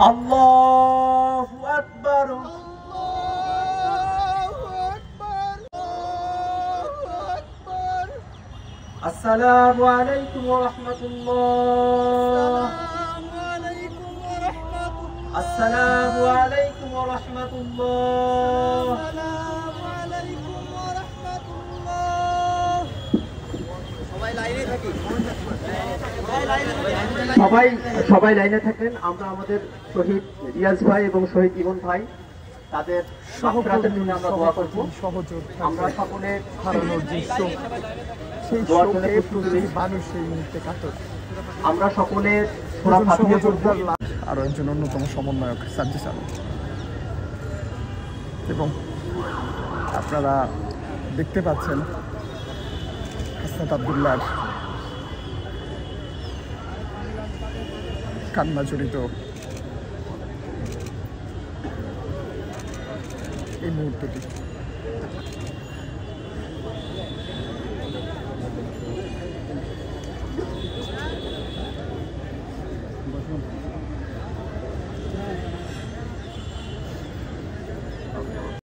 আল্লাহু আকবার। আসসালামু আলাইকুম ওয়া রাহমাতুল্লাহ। আসসালামু আলাইকুম ওয়া রাহমাতুল্লাহ। সবাই লাইনে থাকেন। আমরা আমাদের শহীদ রিয়াজ ভাই এবং শহীদ ইমন ভাই তাদের সহপ্রাণের জন্য আমরা দোয়া করব। আমরা সকলে হারানোর যে শোক, সেই শোকে প্রতিটি মানুষ এই মুহূর্তে কাতর। আমরা সকলে আরো একজন অন্যতম সমন্বয়ক সাজ্জাদ আলম, এবং আপনারা দেখতে পাচ্ছেন হাসনাত আব্দুল্লাহর কান্না জড়িত এই মুহূর্তটি।